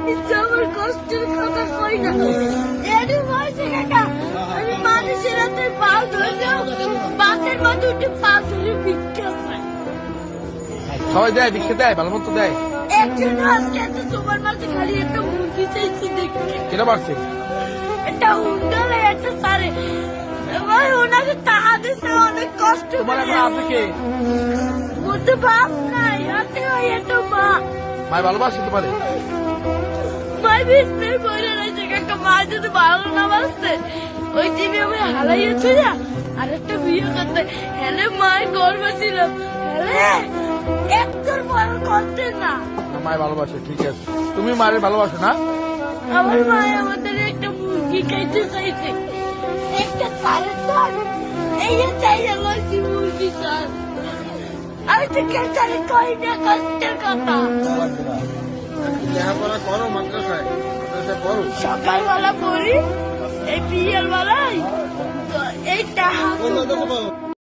আমার কষ্টের কথা কই না এরই বয়সে কাকা আমি মানুষের হাতে পা ধরলেও বাসের মধ্যে উঠে পা ধরে ভিক্ষা পাই। সবাই দেয়, ভিক্ষা দেয়, ভালো মতো দেয়। একজন আজকে এত তোমার মাঝে খালি একটা মুরগি চাইছি দেখতে। কেনা পারছে একটা উন্ডালে একটা তারে ভাই ওনাকে টাকা দিতে অনেক কষ্ট তোমার এখন আছে কে? বলতে বাপ নাই হাতে হয় একটা মা। মায় ভালোবাসে তোমারে? ভাই বিষ্ণুর বইলে রয়েছে একটা মা যদি ভালো না বাসতে ওই টিভি আমি হারাইয়েছি না আর একটা বিয়ে করতে হেলে মায়ের গর্ব ছিল হেলে একটার বড় করতে না। মায় ভালোবাসে, ঠিক আছে। তুমি মায়ের ভালোবাসো না? আমার মায় আমাদের একটা মুরগি খাইতে চাইছে একটা সাড়ে চার এই যে চাই আমার কি মুরগি চার আমি তো কেটারে কই না কষ্টের কথা। লেখাপড়া করো মাদ্রাসায়, সকালবেলা পড়ি এই বিয়ের বেলায় এই টাকা